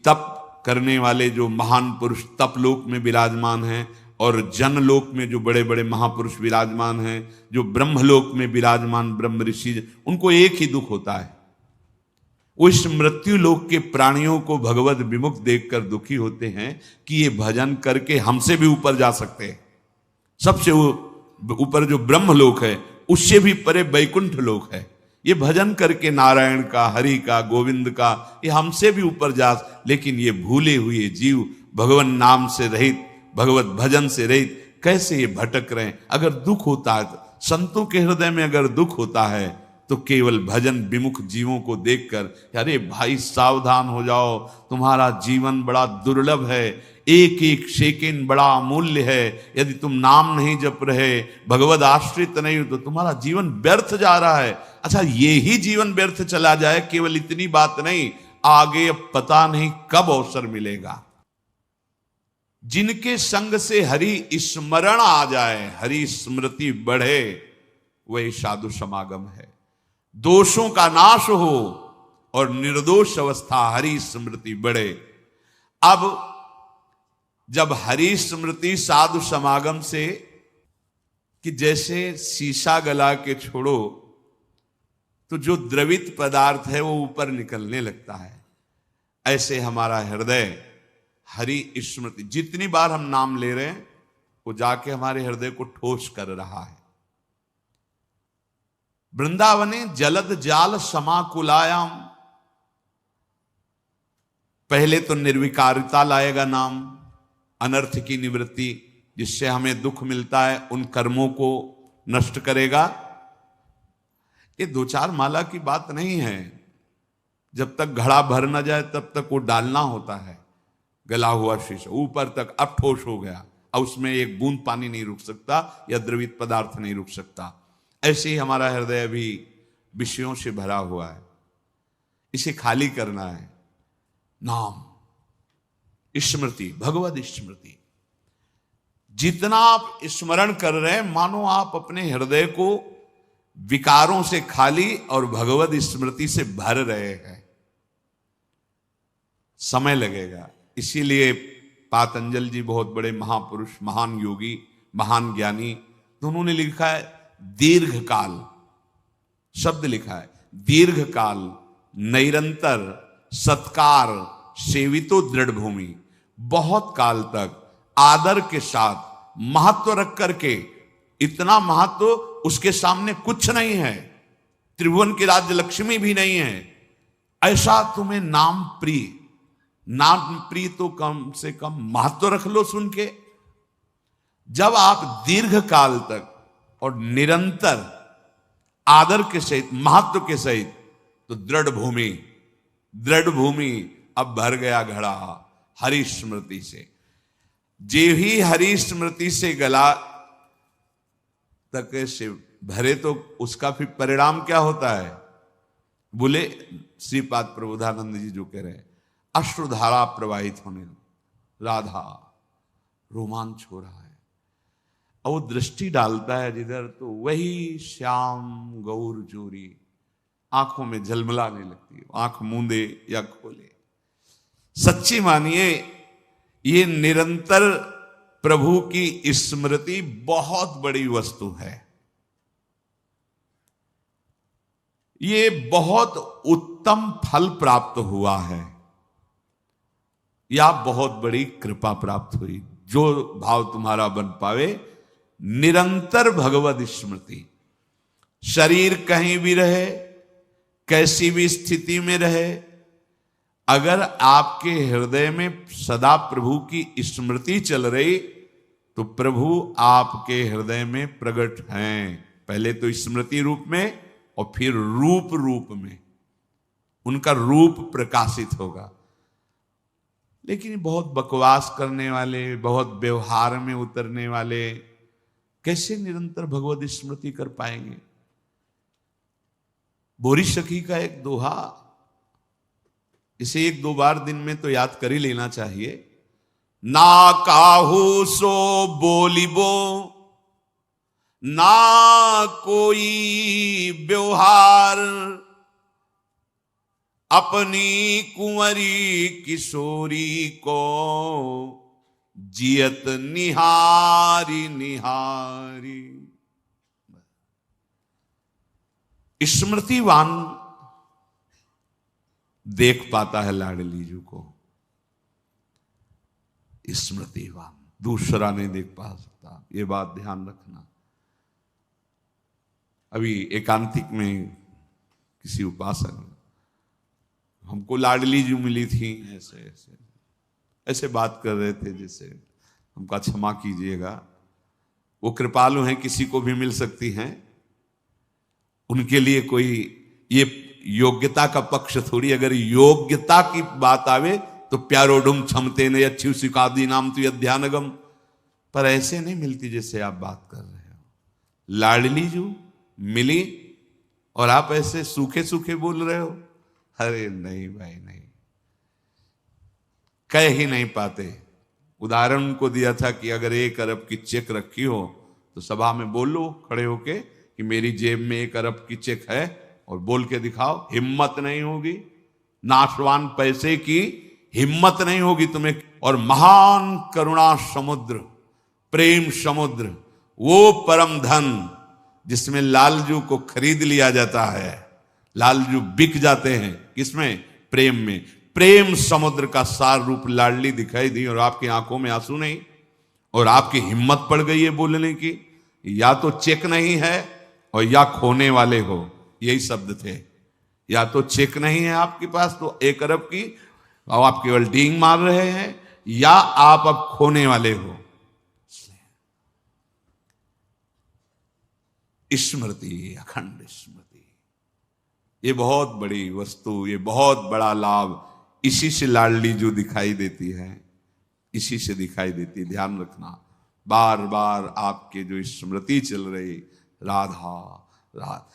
तप करने वाले जो महान पुरुष तपलोक में विराजमान हैं और जनलोक में जो बड़े बड़े महापुरुष विराजमान हैं, जो ब्रह्मलोक में विराजमान ब्रह्म ऋषि, उनको एक ही दुख होता है। वो इस मृत्यु लोक के प्राणियों को भगवत विमुख देखकर दुखी होते हैं कि ये भजन करके हमसे भी ऊपर जा सकते हैं। सबसे ऊपर जो ब्रह्मलोक है, उससे भी परे वैकुंठ लोक है। ये भजन करके नारायण का, हरि का, गोविंद का, ये हमसे भी ऊपर जा, लेकिन ये भूले हुए जीव भगवान नाम से रहित, भगवत भजन से रहित कैसे ये भटक रहे हैं। अगर दुख होता है, संतों के हृदय में अगर दुख होता है तो केवल भजन विमुख जीवों को देखकर, अरे भाई सावधान हो जाओ, तुम्हारा जीवन बड़ा दुर्लभ है, एक एक सेकंड बड़ा अमूल्य है। यदि तुम नाम नहीं जप रहे, भगवद आश्रित नहीं हो, तो तुम्हारा जीवन व्यर्थ जा रहा है। अच्छा, ये ही जीवन व्यर्थ चला जाए, केवल इतनी बात नहीं, आगे अब पता नहीं कब अवसर मिलेगा। जिनके संग से हरि स्मरण आ जाए, हरि स्मृति बढ़े, वही साधु समागम है। दोषों का नाश हो और निर्दोष अवस्था हरि स्मृति बढ़े। अब जब हरि स्मृति साधु समागम से, कि जैसे शीशा गला के छोड़ो तो जो द्रवित पदार्थ है वो ऊपर निकलने लगता है, ऐसे हमारा हृदय हरि स्मृति, जितनी बार हम नाम ले रहे हैं वो जाके हमारे हृदय को ठोस कर रहा है। वृंदावने जलद जाल समाकुलायाम, पहले तो निर्विकारिता लाएगा नाम, अनर्थ की निवृत्ति, जिससे हमें दुख मिलता है उन कर्मों को नष्ट करेगा। ये दो चार माला की बात नहीं है, जब तक घड़ा भर न जाए तब तक वो डालना होता है। गला हुआ शीशा ऊपर तक अब ठोस हो गया, अब उसमें एक बूंद पानी नहीं रुक सकता या द्रवित पदार्थ नहीं रुक सकता। ऐसे ही हमारा हृदय अभी विषयों से भरा हुआ है, इसे खाली करना है। नाम स्मृति, भगवत स्मृति, जितना आप स्मरण कर रहे हैं मानो आप अपने हृदय को विकारों से खाली और भगवत स्मृति से भर रहे हैं। समय लगेगा, इसीलिए पातंजल जी बहुत बड़े महापुरुष, महान योगी, महान ज्ञानी, तो उन्होंने लिखा है दीर्घ काल, शब्द लिखा है दीर्घ काल, निरंतर सत्कार सेवितो दृढ़ भूमि, बहुत काल तक आदर के साथ महत्व रख करके, इतना महत्व उसके सामने कुछ नहीं है, त्रिभुवन की राज्य लक्ष्मी भी नहीं है, ऐसा तुम्हें नाम प्रिय, नाम प्रिय तो कम से कम महत्व रख लो सुन के। जब आप दीर्घ काल तक और निरंतर आदर के सहित, महत्व के सहित, तो दृढ़ भूमि, दृढ़ भूमि अब भर गया घड़ा हरि स्मृति से। जे ही हरि स्मृति से गला तक से भरे तो उसका फिर परिणाम क्या होता है? बोले श्रीपाद प्रबोधानंद जी जो कह रहे हैं, अश्रुधारा प्रवाहित होने, राधा रोमांच हो रहा है। और वो दृष्टि डालता है जिधर, तो वही श्याम गौर जोरी आंखों में झलमलाने लगती है, आंख मूंदे या खोले। सच्ची मानिए, ये निरंतर प्रभु की स्मृति बहुत बड़ी वस्तु है। ये बहुत उत्तम फल प्राप्त हुआ है, या बहुत बड़ी कृपा प्राप्त हुई। जो भाव तुम्हारा बन पावे, निरंतर भगवत स्मृति, शरीर कहीं भी रहे, कैसी भी स्थिति में रहे, अगर आपके हृदय में सदा प्रभु की स्मृति चल रही तो प्रभु आपके हृदय में प्रकट हैं। पहले तो स्मृति रूप में और फिर रूप रूप में उनका रूप प्रकाशित होगा। लेकिन बहुत बकवास करने वाले, बहुत व्यवहार में उतरने वाले कैसे निरंतर भगवत स्मृति कर पाएंगे? बोरी सखी का एक दोहा, इसे एक दो बार दिन में तो याद कर ही लेना चाहिए। ना काहू सो बोलिबो, ना कोई व्यवहार, अपनी कुंवरी किशोरी को जियत निहारी निहारी। स्मृतिवान देख पाता है लाडली जी को, स्मृतिवान दूसरा नहीं देख पा सकता, ये बात ध्यान रखना। अभी एकांतिक में किसी उपासक हमको लाडली जी मिली थी, ऐसे ऐसे ऐसे बात कर रहे थे जैसे, हमका क्षमा कीजिएगा, वो कृपालु हैं, किसी को भी मिल सकती हैं, उनके लिए कोई ये योग्यता का पक्ष थोड़ी। अगर योग्यता की बात आवे तो प्यारोडुम क्षमते ने अच्छी सिकादी नाम तो अध्यानगम, पर ऐसे नहीं मिलती जैसे आप बात कर रहे हो। लाडली जी मिली और आप ऐसे सूखे सूखे बोल रहे हो, अरे नहीं भाई नहीं, कह ही नहीं पाते। उदाहरण को दिया था कि अगर 1 अरब की चेक रखी हो तो सभा में बोलो खड़े होके कि मेरी जेब में 1 अरब की चेक है, और बोल के दिखाओ, हिम्मत नहीं होगी, नाशवान पैसे की हिम्मत नहीं होगी तुम्हें। और महान करुणा समुद्र, प्रेम समुद्र, वो परम धन जिसमें लालजू को खरीद लिया जाता है, लालजू बिक जाते हैं, किसमें? प्रेम में। प्रेम समुद्र का सार रूप लाडली दिखाई दी और आपकी आंखों में आंसू नहीं, और आपकी हिम्मत पड़ गई है बोलने की। या तो चेक नहीं है और या खोने वाले हो, यही शब्द थे। या तो चेक नहीं है आपके पास तो 1 अरब की, और आप केवल डींग मार रहे हैं, या आप अब खोने वाले हो। स्मृति, अखंड स्मृति, ये बहुत बड़ी वस्तु, ये बहुत बड़ा लाभ, इसी से लाडली जो दिखाई देती है, इसी से दिखाई देती है। ध्यान रखना, बार बार आपके जो स्मृति चल रही, राधा राधा,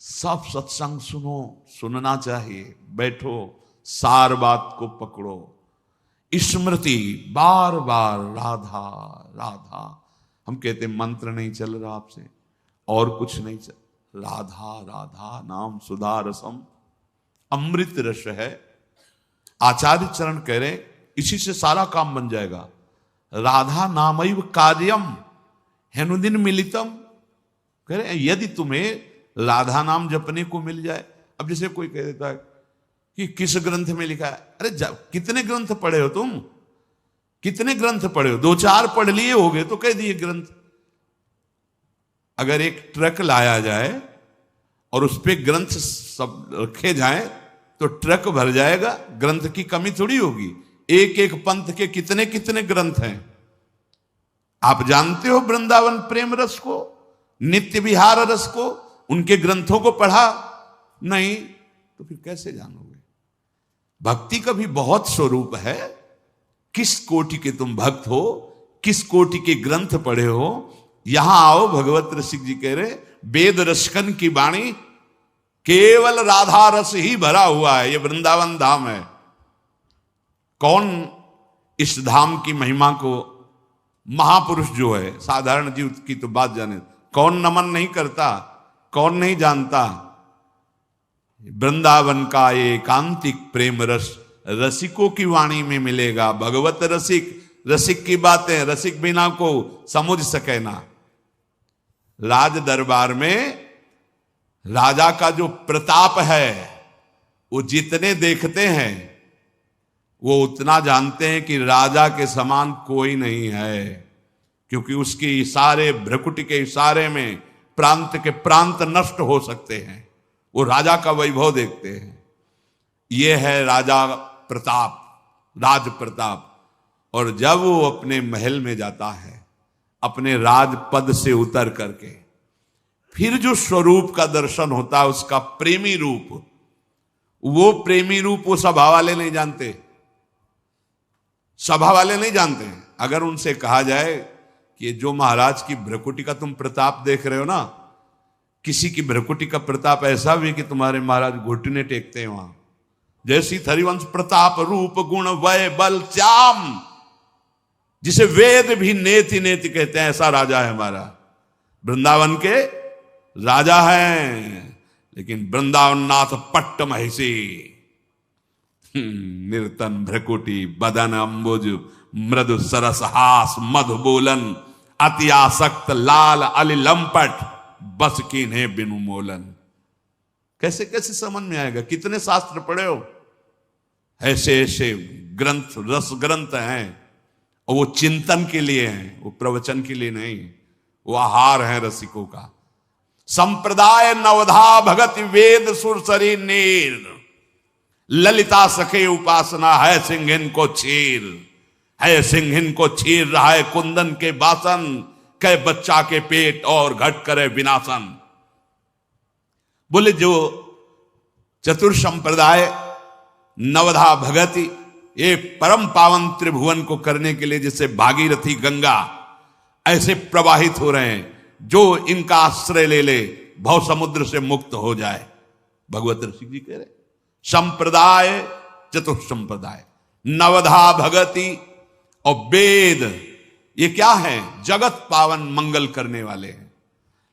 सब सत्संग सुनो, सुनना चाहिए, बैठो, सार बात को पकड़ो। स्मृति बार बार राधा राधा, हम कहते मंत्र नहीं चल रहा आपसे, और कुछ नहीं चल, राधा राधा नाम सुधा रसम, अमृत रस है। आचार्य चरण कह रहे इसी से सारा काम बन जाएगा। राधा नामैव कार्यम हेनुदिन मिलितम, कह रहे यदि तुम्हें राधा नाम जपने को मिल जाए। अब जैसे कोई कह देता है कि किस ग्रंथ में लिखा है, अरे कितने ग्रंथ पढ़े हो तुम, कितने ग्रंथ पढ़े हो? 2-4 पढ़ लिए होगे तो कह दिए ग्रंथ। अगर एक ट्रक लाया जाए और उस पे ग्रंथ सब रखे जाएं तो ट्रक भर जाएगा, ग्रंथ की कमी थोड़ी होगी। एक एक पंथ के कितने कितने ग्रंथ हैं। आप जानते हो वृंदावन प्रेम रस को, नित्य विहार रस को, उनके ग्रंथों को पढ़ा नहीं तो फिर कैसे जानोगे? भक्ति का भी बहुत स्वरूप है। किस कोटि के तुम भक्त हो, किस कोटि के ग्रंथ पढ़े हो, यहां आओ। भगवत रसिक जी कह रहे वेद रसकन की वाणी, केवल राधा रस ही भरा हुआ है। ये वृंदावन धाम है। कौन इस धाम की महिमा को, महापुरुष जो है, साधारण जीव की तो बात जाने, कौन नमन नहीं करता, कौन नहीं जानता? वृंदावन का ये एकांतिक प्रेम रस रसिकों की वाणी में मिलेगा। भगवत रसिक, रसिक की बातें रसिक बिना को समझ सके ना। राज दरबार में राजा का जो प्रताप है, वो जितने देखते हैं वो उतना जानते हैं कि राजा के समान कोई नहीं है, क्योंकि उसके इशारे, भ्रकुटी के इशारे में प्रांत के प्रांत नष्ट हो सकते हैं। वो राजा का वैभव देखते हैं। ये है राजा प्रताप, राज प्रताप। और जब वो अपने महल में जाता है, अपने राज पद से उतर करके, फिर जो स्वरूप का दर्शन होता है, उसका प्रेमी रूप, वो प्रेमी रूप वो सभा वाले नहीं जानते, सभा वाले नहीं जानते हैं। अगर उनसे कहा जाए कि जो महाराज की भ्रकुटी का तुम प्रताप देख रहे हो ना, किसी की भ्रकुटी का प्रताप ऐसा भी कि तुम्हारे महाराज घुटने टेकते हैं वहां, जैसी हरिवंश प्रताप रूप गुण वय बल चाम, जिसे वेद भी नेति नेति कहते हैं, ऐसा राजा है हमारा। वृंदावन के राजा हैं, लेकिन वृंदावन नाथ पट्ट महिषी, निर्तन भ्रकुटी बदन अम्बुज मृदु सरसहास मधु बोलन अति आसक्त लाल अली लंपट बस कीन्हे बिनु मोलन। कैसे कैसे समझ में आएगा? कितने शास्त्र पढ़े हो? ऐसे ऐसे ग्रंथ, रस ग्रंथ हैं, और वो चिंतन के लिए हैं, वो प्रवचन के लिए नहीं। वो आहार है रसिकों का। संप्रदाय नवधा भगत वेद सुरसरी नीर ललिता सखे उपासना है सिंहिन को चीर, है सिंहिन को चीर रहा है कुंदन के बासन, कै बच्चा के पेट और घट करे विनाशन। बोले जो चतुर संप्रदाय नवधा भगति, ये परम पावन त्रिभुवन को करने के लिए जैसे भागीरथी गंगा ऐसे प्रवाहित हो रहे हैं, जो इनका आश्रय ले ले भव समुद्र से मुक्त हो जाए। भगवत ऋषि जी कह रहे संप्रदाय चतुर संप्रदाय नवधा भगति और वेद, ये क्या है? जगत पावन मंगल करने वाले हैं।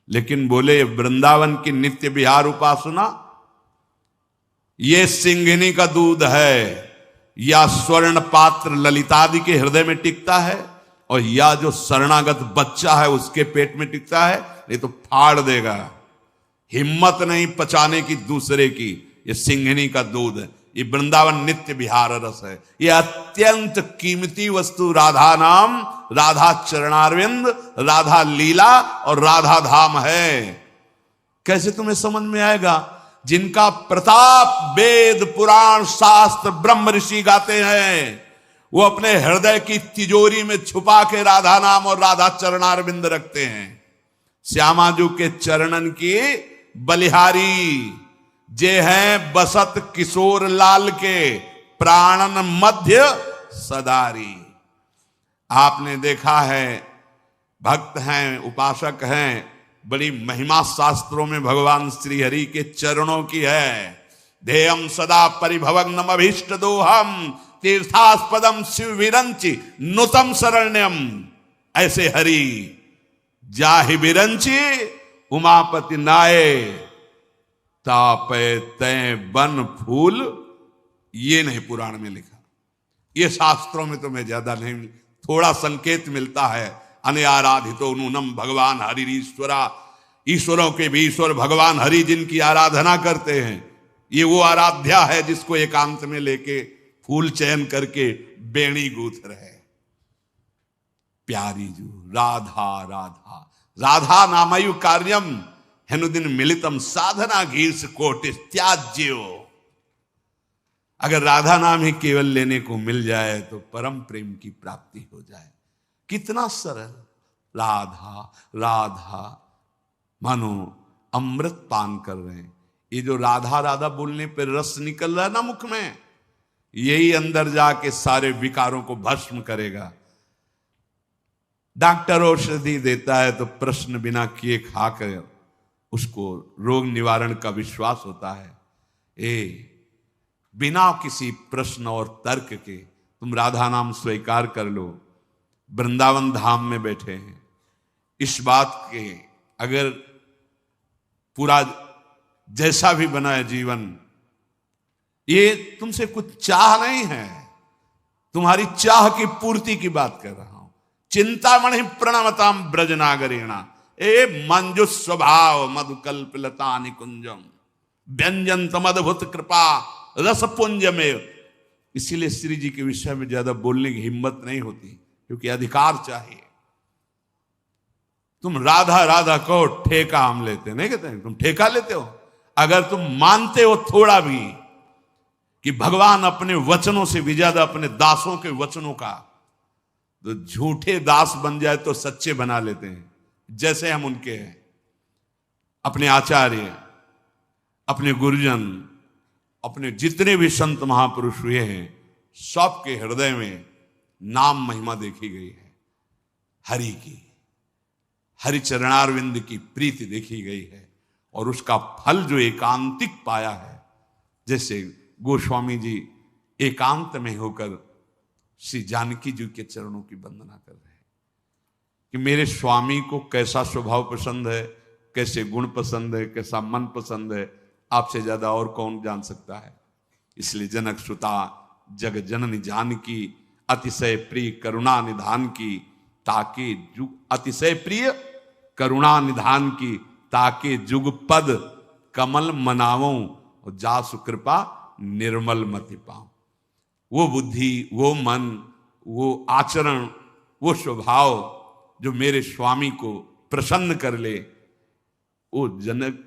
लेकिन बोले वृंदावन की नित्य विहार उपासना ये सिंहिनी का दूध है, या स्वर्ण पात्र ललितादि के हृदय में टिकता है, और या जो शरणागत बच्चा है उसके पेट में टिकता है, नहीं तो फाड़ देगा। हिम्मत नहीं पचाने की दूसरे की। ये सिंहिनी का दूध है, ये वृंदावन नित्य विहार रस है। ये अत्यंत कीमती वस्तु राधा नाम, राधा चरणारविंद, राधा लीला और राधा धाम है। कैसे तुम्हें समझ में आएगा? जिनका प्रताप वेद पुराण शास्त्र ब्रह्म ऋषि गाते हैं, वो अपने हृदय की तिजोरी में छुपा के राधा नाम और राधा चरणारविंद रखते हैं। श्यामाजू के चरणन की बलिहारी जे हैं बसत किशोर लाल के प्राणन मध्य सदारी। आपने देखा है, भक्त हैं, उपासक हैं, बड़ी महिमा शास्त्रों में भगवान श्री हरि के चरणों की है। ध्येयम सदा परिभवग्नम अभीष्ट दोहम तीर्थास्पदम शिव विरंचि नुतम शरण्यम। ऐसे हरि जाहि विरंचि उमापति नाये तापे तय बन फूल। ये नहीं पुराण में लिखा, ये शास्त्रों में तुम्हें ज्यादा नहीं, थोड़ा संकेत मिलता है। अनआराधितो नूनम भगवान हरि ईश्वरा, ईश्वरों के भी ईश्वर भगवान हरि जिनकी आराधना करते हैं, ये वो आराध्या है जिसको एकांत में लेके फूल चयन करके बेणी गूंथ रहे। प्यारी जो राधा राधा राधा नामयु कार्यम हेनुदिन मिलितम साधना गीर्ष कोटि त्याज्यो। अगर राधा नाम ही केवल लेने को मिल जाए तो परम प्रेम की प्राप्ति हो जाए। कितना सरल, राधा राधा, मानो अमृत पान कर रहे हैं। ये जो राधा राधा बोलने पर रस निकल रहा है ना मुख में, यही अंदर जाके सारे विकारों को भस्म करेगा। डॉक्टर औषधि देता है तो प्रश्न बिना किए खाकर उसको रोग निवारण का विश्वास होता है। बिना किसी प्रश्न और तर्क के तुम राधा नाम स्वीकार कर लो। वृंदावन धाम में बैठे हैं, इस बात के अगर पूरा जैसा भी बना है जीवन, ये तुमसे कुछ चाह नहीं है, तुम्हारी चाह की पूर्ति की बात कर रहा हूं। चिंतामणि प्रणमताम ब्रजनागरेणा ए मंजु स्वभाव मधुकल्पलता निकुंजम व्यंजन तमद्भुत कृपा रसपुंज में। इसीलिए श्री जी के विषय में ज्यादा बोलने की हिम्मत नहीं होती, क्योंकि अधिकार चाहिए। तुम राधा राधा कहो, ठेका हम लेते नहीं कहते, तुम ठेका लेते हो। अगर तुम मानते हो थोड़ा भी कि भगवान अपने वचनों से भी ज्यादा अपने दासों के वचनों का, तो झूठे दास बन जाए तो सच्चे बना लेते हैं। जैसे हम उनके हैं, अपने आचार्य, अपने गुरुजन, अपने जितने भी संत महापुरुष हुए हैं, सबके हृदय में नाम महिमा देखी गई है। हरि की, हरि चरणारविंद की प्रीति देखी गई है, और उसका फल जो एकांतिक पाया है। जैसे गोस्वामी जी एकांत में होकर श्री जानकी जी के चरणों की वंदना कर रहे हैं कि मेरे स्वामी को कैसा स्वभाव पसंद है, कैसे गुण पसंद है, कैसा मन पसंद है, आपसे ज्यादा और कौन जान सकता है। इसलिए जनक सुता जग जननी जानकी, अतिशय प्रिय करुणा निधान की, ताके जुग अतिशय प्रिय करुणा निधान की, ताके जुग पद कमल मनावों, और जासु कृपा निर्मल मति पाऊं। वो बुद्धि, वो मन, वो आचरण, वो स्वभाव जो मेरे स्वामी को प्रसन्न कर ले, वो जनक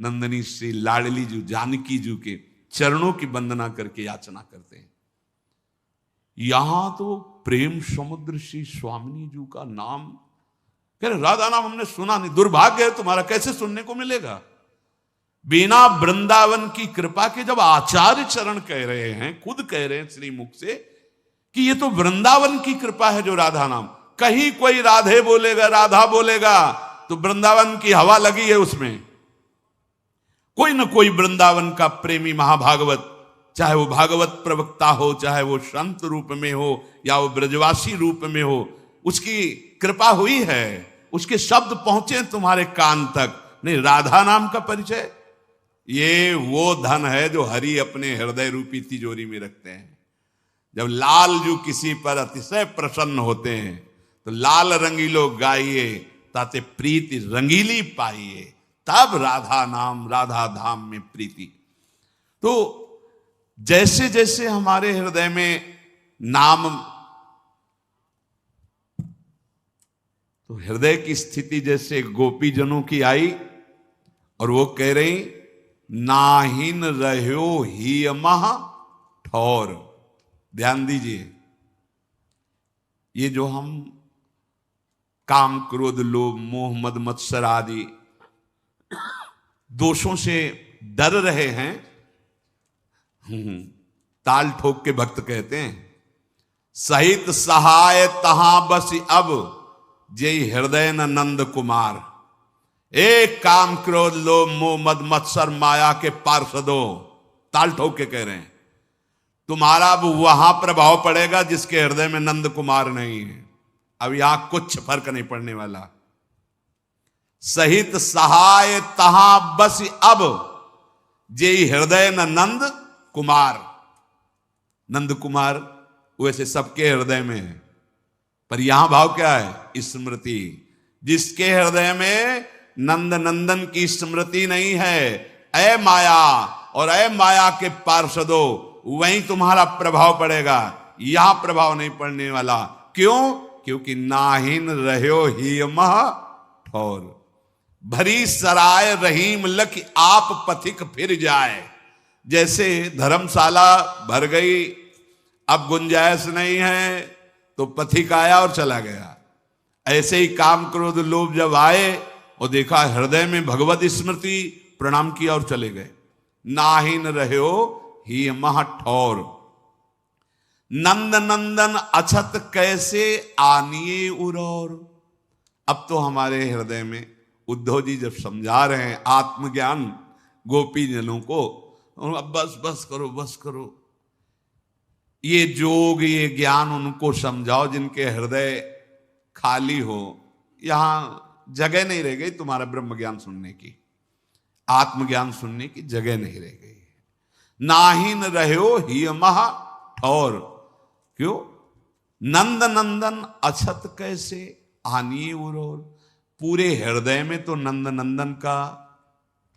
नंदनी श्री लाडली जी जानकी जी के चरणों की वंदना करके याचना करते हैं। यहां तो प्रेम समुद्र श्री स्वामिनी जी का नाम, कह रहे राधा नाम हमने सुना नहीं, दुर्भाग्य है तुम्हारा, कैसे सुनने को मिलेगा? बिना वृंदावन की कृपा के जब आचार्य चरण कह रहे हैं, खुद कह रहे हैं श्री मुख से कि ये तो वृंदावन की कृपा है जो राधा नाम, कहीं कोई राधे बोलेगा, राधा बोलेगा तो वृंदावन की हवा लगी है उसमें। कोई ना कोई वृंदावन का प्रेमी महाभागवत, चाहे वो भागवत प्रवक्ता हो, चाहे वो संत रूप में हो या वो ब्रजवासी रूप में हो, उसकी कृपा हुई है, उसके शब्द पहुंचे तुम्हारे कान तक। नहीं, राधा नाम का परिचय ये वो धन है जो हरि अपने हृदय रूपी तिजोरी में रखते हैं। जब लाल जो किसी पर अतिशय प्रसन्न होते हैं तो लाल रंगीलो गाइए, ताते प्रीति रंगीली पाइए, तब राधा नाम राधा धाम में प्रीति। तो जैसे जैसे हमारे हृदय में नाम, तो हृदय की स्थिति जैसे गोपीजनों की आई और वो कह रही नाहिन रह्यो ही महा ठौर। ध्यान दीजिए, ये जो हम काम क्रोध लोभ मोह मद मत्सर आदि दोषों से डर रहे हैं, ताल ठोक के भक्त कहते हैं सहित सहाय तहां बस अब जय हृदय न नंद कुमार। एक काम क्रोध लोभ मोह मद मत्सर माया के पार्षदों, ताल ठोक के कह रहे हैं तुम्हारा अब वहां प्रभाव पड़ेगा जिसके हृदय में नंद कुमार नहीं है। अब यहां कुछ फर्क नहीं पड़ने वाला। सहित सहाय तहां बस अब जे हृदय न नंद कुमार। नंद कुमार वैसे सबके हृदय में है, पर यहां भाव क्या है? स्मृति। जिसके हृदय में नंद नंदन की स्मृति नहीं है, ऐ माया और ऐ माया के पार्षदों, वहीं तुम्हारा प्रभाव पड़ेगा, यहां प्रभाव नहीं पड़ने वाला। क्यों? क्योंकि नाहिन रह्यो ही मह ठौर। भरी सराय रहीम लख आप पथिक फिर जाए। जैसे धर्मशाला भर गई, अब गुंजाइश नहीं है तो पथिक आया और चला गया। ऐसे ही काम क्रोध लोभ जब आए और देखा हृदय में भगवत स्मृति, प्रणाम किया और चले गए। नाहिन रह्यो ही मह ठौर। नंद नंदन अछत कैसे आनिए उरौर। अब तो हमारे हृदय में उद्धव जी जब समझा रहे हैं आत्मज्ञान गोपी जनों को, अब बस बस करो, बस करो, ये जोग ये ज्ञान उनको समझाओ जिनके हृदय खाली हो। यहां जगह नहीं रह गई तुम्हारा ब्रह्म ज्ञान सुनने की, आत्मज्ञान सुनने की जगह नहीं रह गई। नाहिन रह्यो ही महा ठौर। क्यों? नंद नंदन अछत कैसे आनिए उरौर। पूरे हृदय में तो नंद नंदन का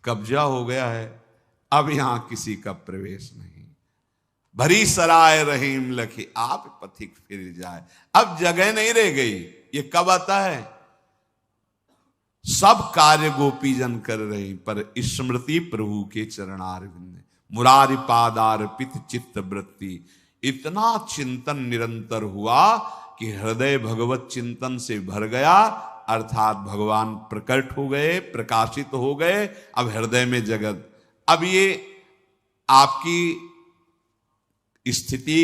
कब्जा हो गया है, अब यहां किसी का प्रवेश नहीं। भरी सराय रहीम लखी आप पथिक फिर जाए। अब जगह नहीं रह गई। ये कब आता है? सब कार्य गोपीजन कर रहे, पर स्मृति प्रभु के चरणारविंद, मुरारी पादार्पित चित्त वृत्ति। इतना चिंतन निरंतर हुआ कि हृदय भगवत चिंतन से भर गया, अर्थात भगवान प्रकट हो गए, प्रकाशित हो गए। अब हृदय में जगत। अब ये आपकी स्थिति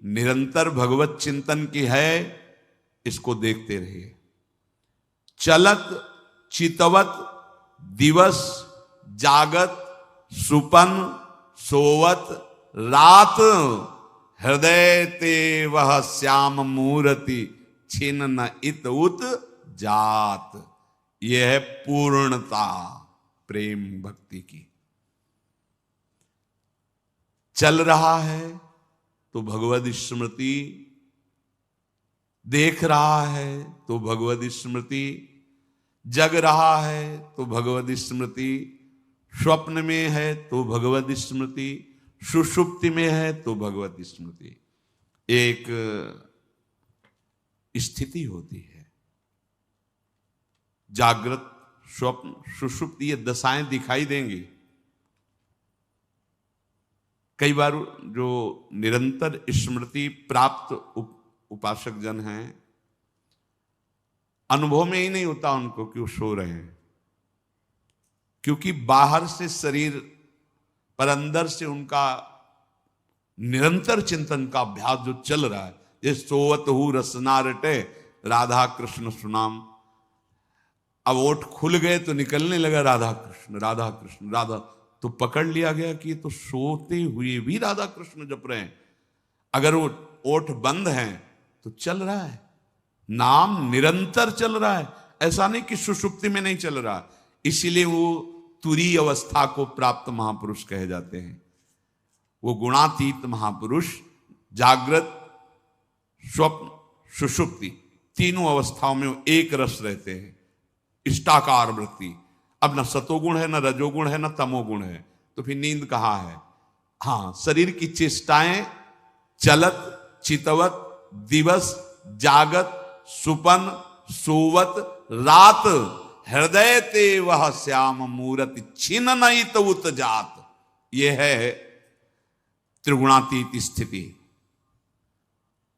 निरंतर भगवत चिंतन की है, इसको देखते रहिए। चलत चितवत दिवस जागत सुपन सोवत रात, हृदय ते वह श्याम मूर्ति छिन न इत उत जात। यह है पूर्णता प्रेम भक्ति की। चल रहा है तो भगवद स्मृति, देख रहा है तो भगवद स्मृति, जग रहा है तो भगवद स्मृति, स्वप्न में है तो भगवद स्मृति, सुषुप्ति में है तो भगवत स्मृति। एक स्थिति होती है, जागृत, स्वप्न, सुषुप्ति, ये दशाएं दिखाई देंगी। कई बार जो निरंतर स्मृति प्राप्त उपासक जन हैं, अनुभव में ही नहीं होता उनको कि वो सो रहे हैं, क्योंकि बाहर से शरीर पर अंदर से उनका निरंतर चिंतन का अभ्यास जो चल रहा है। ये सोवत हु रसना रटे राधा कृष्ण सुनाम, अब ओठ खुल गए तो निकलने लगा राधा कृष्ण राधा कृष्ण राधा, तो पकड़ लिया गया कि ये तो सोते हुए भी राधा कृष्ण जप रहे हैं। अगर वो ओठ बंद हैं तो चल रहा है, नाम निरंतर चल रहा है, ऐसा नहीं कि सुषुप्ति में नहीं चल रहा। इसीलिए वो तुरीय अवस्था को प्राप्त महापुरुष कहे जाते हैं। वो गुणातीत महापुरुष जागृत, स्वप्न, सुषुप्ति तीनों अवस्थाओं में वो एक रस रहते हैं, इष्टाकार वृत्ति। अब न सतोगुण है, न रजोगुण है, न तमोगुण है, तो फिर नींद कहाँ है? हाँ, शरीर की चेष्टाएं चलत चितवत, दिवस जागत, सुपन सोवत, रात हृदय ते वह श्याम मूरति छिन नहीं तो उत जात। यह है त्रिगुणातीत स्थिति।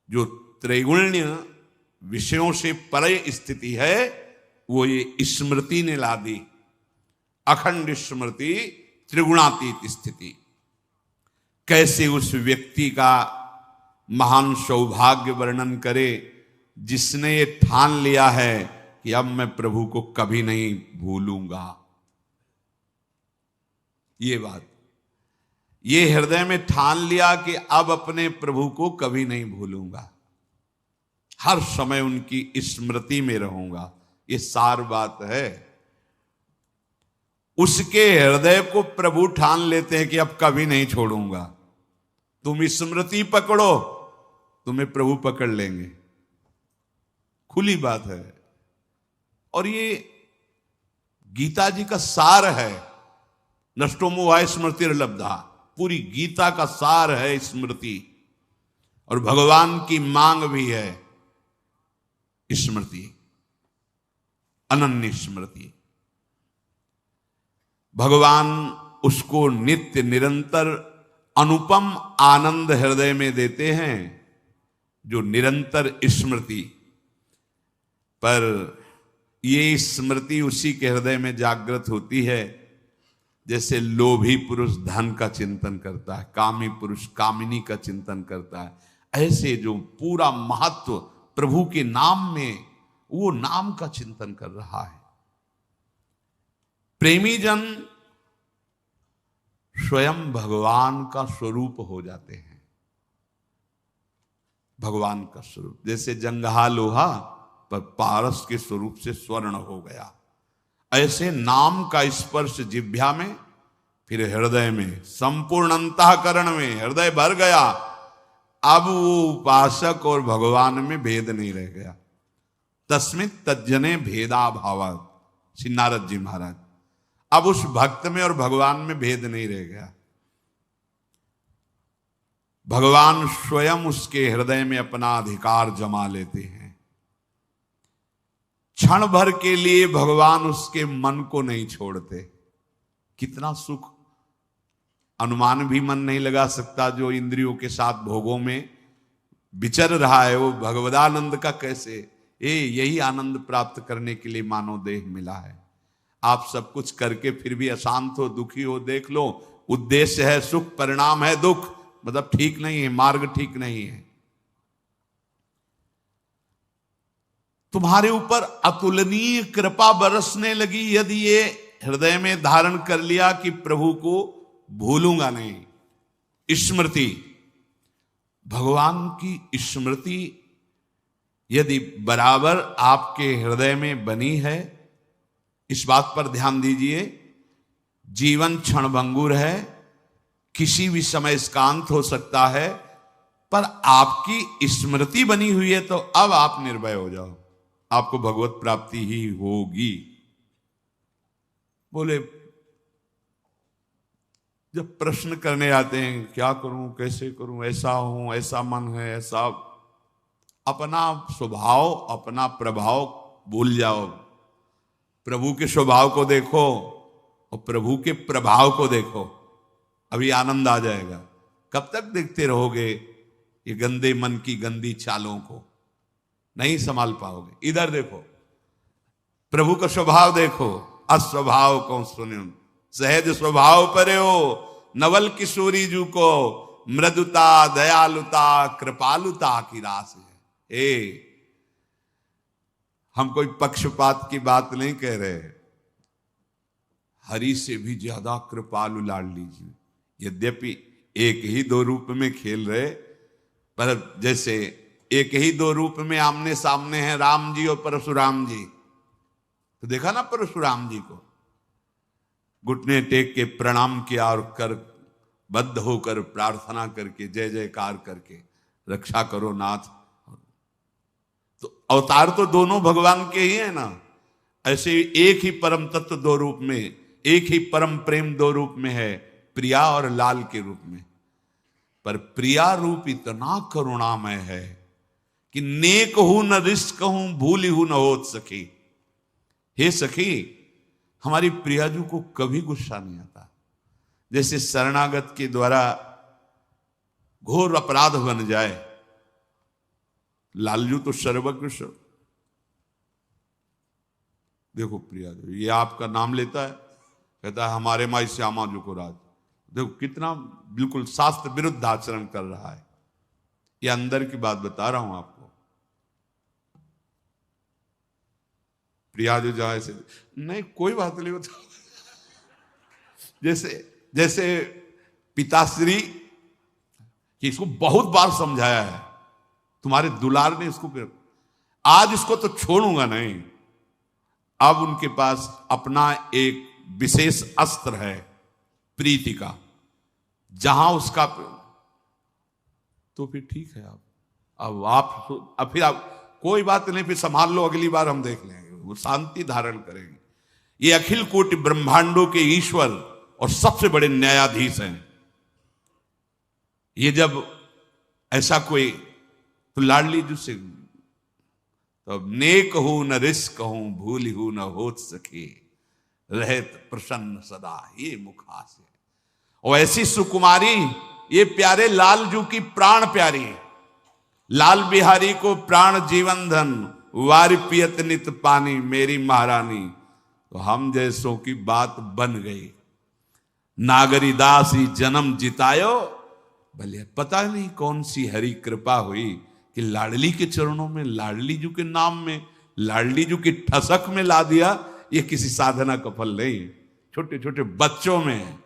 जो त्रैगुण्य विषयों से परे स्थिति है, वो ये स्मृति ने ला दी, अखंड स्मृति, त्रिगुणातीत स्थिति। कैसे उस व्यक्ति का महान सौभाग्य वर्णन करे जिसने ये ठान लिया है कि अब मैं प्रभु को कभी नहीं भूलूंगा। ये बात, ये हृदय में ठान लिया कि अब अपने प्रभु को कभी नहीं भूलूंगा, हर समय उनकी स्मृति में रहूंगा। ये सार बात है। उसके हृदय को प्रभु ठान लेते हैं कि अब कभी नहीं छोड़ूंगा। तुम स्मृति पकड़ो, तुम्हें प्रभु पकड़ लेंगे, खुली बात है। और ये गीता जी का सार है, नष्टो मोहाय स्मृति लब्धा, पूरी गीता का सार है स्मृति। और भगवान की मांग भी है स्मृति, अनन्य स्मृति। भगवान उसको नित्य निरंतर अनुपम आनंद हृदय में देते हैं, जो निरंतर स्मृति। पर ये स्मृति उसी के हृदय में जागृत होती है जैसे लोभी पुरुष धन का चिंतन करता है, कामी पुरुष कामिनी का चिंतन करता है। ऐसे जो पूरा महत्व प्रभु के नाम में, वो नाम का चिंतन कर रहा है। प्रेमी जन स्वयं भगवान का स्वरूप हो जाते हैं, भगवान का स्वरूप। जैसे जंगहा लोहा पर पारस के स्वरूप से स्वर्ण हो गया, ऐसे नाम का स्पर्श जिह्वा में, फिर हृदय में, संपूर्ण अंतःकरण में हृदय भर गया। अब वो उपासक और भगवान में भेद नहीं रह गया। तस्मित् तज्जने भेदा भावात्, श्री नारद जी महाराज। अब उस भक्त में और भगवान में भेद नहीं रह गया। भगवान स्वयं उसके हृदय में अपना अधिकार जमा लेते हैं। क्षण भर के लिए भगवान उसके मन को नहीं छोड़ते। कितना सुख, अनुमान भी मन नहीं लगा सकता। जो इंद्रियों के साथ भोगों में विचर रहा है, वो भगवदानंद का कैसे, यही आनंद प्राप्त करने के लिए मानव देह मिला है। आप सब कुछ करके फिर भी अशांत हो, दुखी हो, देख लो। उद्देश्य है सुख, परिणाम है दुख, मतलब ठीक नहीं है, मार्ग ठीक नहीं है। तुम्हारे ऊपर अतुलनीय कृपा बरसने लगी यदि ये हृदय में धारण कर लिया कि प्रभु को भूलूंगा नहीं। स्मृति, भगवान की स्मृति यदि बराबर आपके हृदय में बनी है, इस बात पर ध्यान दीजिए। जीवन क्षणभंगुर है, किसी भी समय इसका अंत हो सकता है, पर आपकी स्मृति बनी हुई है तो अब आप निर्भय हो जाओ, आपको भगवत प्राप्ति ही होगी। बोले जब प्रश्न करने आते हैं क्या करूं कैसे करूं, ऐसा हूं ऐसा मन है ऐसा, अपना स्वभाव अपना प्रभाव भूल जाओ, प्रभु के स्वभाव को देखो और प्रभु के प्रभाव को देखो, अभी आनंद आ जाएगा। कब तक देखते रहोगे ये गंदे मन की गंदी चालों को, नहीं संभाल पाओगे। इधर देखो, प्रभु का स्वभाव देखो, अस्वभाव को सुनो सहज स्वभाव परे हो, नवल किशोरी जू को मृदुता दयालुता कृपालुता की रास है। हम कोई पक्षपात की बात नहीं कह रहे, हरि से भी ज्यादा कृपालु लाडली जी, यद्यपि एक ही दो रूप में खेल रहे, पर जैसे एक ही दो रूप में आमने सामने हैं राम जी और परशुराम जी, तो देखा ना परशुराम जी को घुटने टेक के प्रणाम किया और कर बद्ध होकर प्रार्थना करके जय जयकार करके रक्षा करो नाथ। तो अवतार तो दोनों भगवान के ही है ना, ऐसे एक ही परम तत्व दो रूप में, एक ही परम प्रेम दो रूप में है, प्रिया और लाल के रूप में। पर प्रिया रूप इतना करुणामय है कि नेक हूं न रिश्क हूं भूली हूं न होत सखी। हे सखी, हमारी प्रियाजू को कभी गुस्सा नहीं आता। जैसे शरणागत के द्वारा घोर अपराध बन जाए, लालजू तो सर्वकृष्ण, देखो प्रियाजू ये आपका नाम लेता है, कहता है हमारे माई श्यामा जी को राज, देखो कितना बिल्कुल शास्त्र विरुद्ध आचरण कर रहा है। ये अंदर की बात बता रहा हूं आपको। प्रिया जो जाए से नहीं, कोई बात नहीं होता। जैसे पिताश्री कि इसको बहुत बार समझाया है, तुम्हारे दुलार ने इसको, आज इसको तो छोड़ूंगा नहीं। अब उनके पास अपना एक विशेष अस्त्र है प्रीति का, जहां उसका, तो फिर ठीक है। अब फिर आप कोई बात नहीं, फिर संभाल लो, अगली बार हम देख लेंगे, वो शांति धारण करेंगे। ये अखिल कोटि ब्रह्मांडों के ईश्वर और सबसे बड़े न्यायाधीश हैं। ये जब ऐसा कोई, तो लाडली जी से तो नेक हूं न रिश्क हूं भूली हूं न होत सके, रहत प्रसन्न सदा ये मुखासे। और ऐसी सुकुमारी, ये प्यारे लालजू की प्राण प्यारी, लाल बिहारी को प्राण जीवन धन, वारि पियत नित पानी मेरी महारानी। तो हम जैसों की बात बन गई। नागरी दासी जन्म जितायो, भले पता नहीं कौन सी हरी कृपा हुई कि लाडली के चरणों में, लाडली जू के नाम में, लाडली जू की ठसक में ला दिया। ये किसी साधना का फल नहीं, छोटे छोटे बच्चों में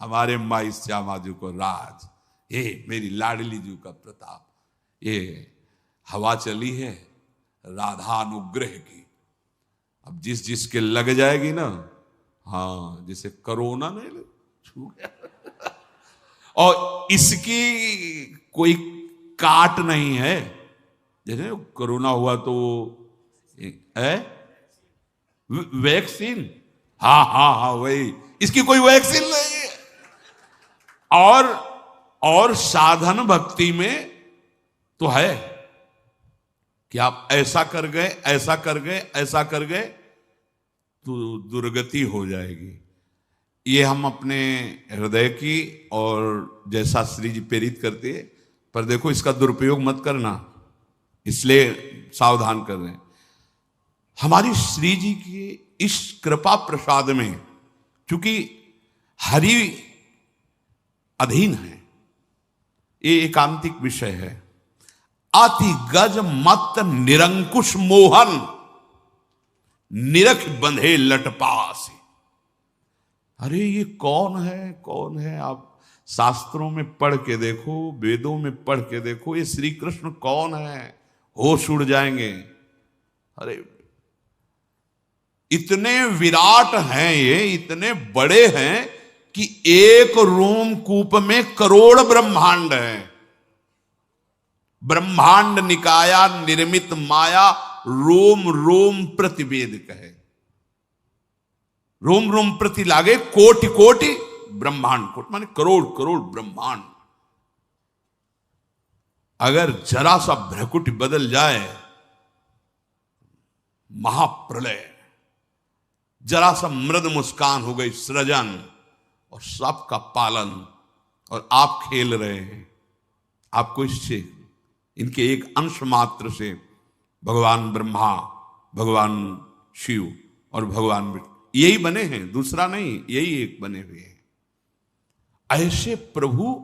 हमारे माई श्यामा जी को राज, ये मेरी लाडली जू का प्रताप। ये हवा चली है राधा अनुग्रह की, अब जिस जिसके लग जाएगी ना, हाँ जैसे कोरोना नहीं छू गया और इसकी कोई काट नहीं है। जैसे कोरोना हुआ तो है वैक्सीन, हाँ हाँ हाँ वही, इसकी कोई वैक्सीन नहीं है। और साधन भक्ति में तो है कि आप ऐसा कर गए ऐसा कर गए ऐसा कर गए तो दुर्गति हो जाएगी। ये हम अपने हृदय की और जैसा श्री जी प्रेरित करते हैं, पर देखो इसका दुरुपयोग मत करना, इसलिए सावधान कर रहे हैं। हमारी श्री जी की इस कृपा प्रसाद में चूंकि हरि अधीन है, ये एकांतिक विषय है। अति गज मत निरंकुश मोहन, निरख बंधे लटपास। अरे ये कौन है कौन है, आप शास्त्रों में पढ़ के देखो, वेदों में पढ़ के देखो, ये श्री कृष्ण कौन है, होश उड़ जाएंगे। अरे इतने विराट हैं, ये इतने बड़े हैं कि एक रोमकूप में करोड़ ब्रह्मांड है। ब्रह्मांड निकाया निर्मित माया, रोम रोम प्रतिवेद कहे। रोम रोम प्रति लागे कोटि कोटि ब्रह्मांड, कोटि माने करोड़ करोड़ ब्रह्मांड। अगर जरा सा भ्रकुटी बदल जाए, महाप्रलय, जरा सा मृद मुस्कान हो गई, सृजन और सबका पालन, और आप खेल रहे हैं। आपको इससे, इनके एक अंश मात्र से भगवान ब्रह्मा, भगवान शिव और भगवान विष्णु यही बने हैं, दूसरा नहीं, यही एक बने हुए हैं। ऐसे प्रभु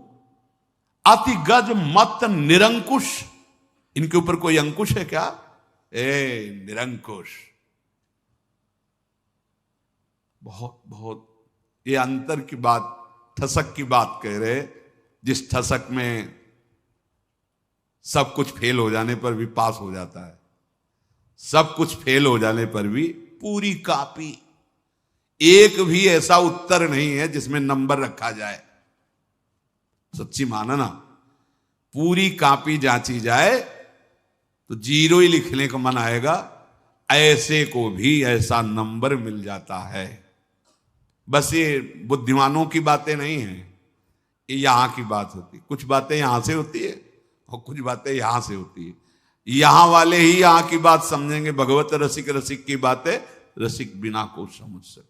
अति गज मत निरंकुश, इनके ऊपर कोई अंकुश है क्या? निरंकुश। बहुत बहुत ये अंतर की बात, ठसक की बात कह रहे। जिस ठसक में सब कुछ फेल हो जाने पर भी पास हो जाता है, सब कुछ फेल हो जाने पर भी पूरी कॉपी, एक भी ऐसा उत्तर नहीं है जिसमें नंबर रखा जाए। सच्ची माना ना, पूरी कॉपी जांची जाए तो 0 ही लिखने का मन आएगा। ऐसे को भी ऐसा नंबर मिल जाता है। बस ये बुद्धिमानों की बातें नहीं है, ये यहां की बात होती। कुछ बातें यहां से होती है और कुछ बातें यहां से होती है। यहां वाले ही यहां की बात समझेंगे। भगवत रसिक रसिक की बातें रसिक बिना को समझ सके।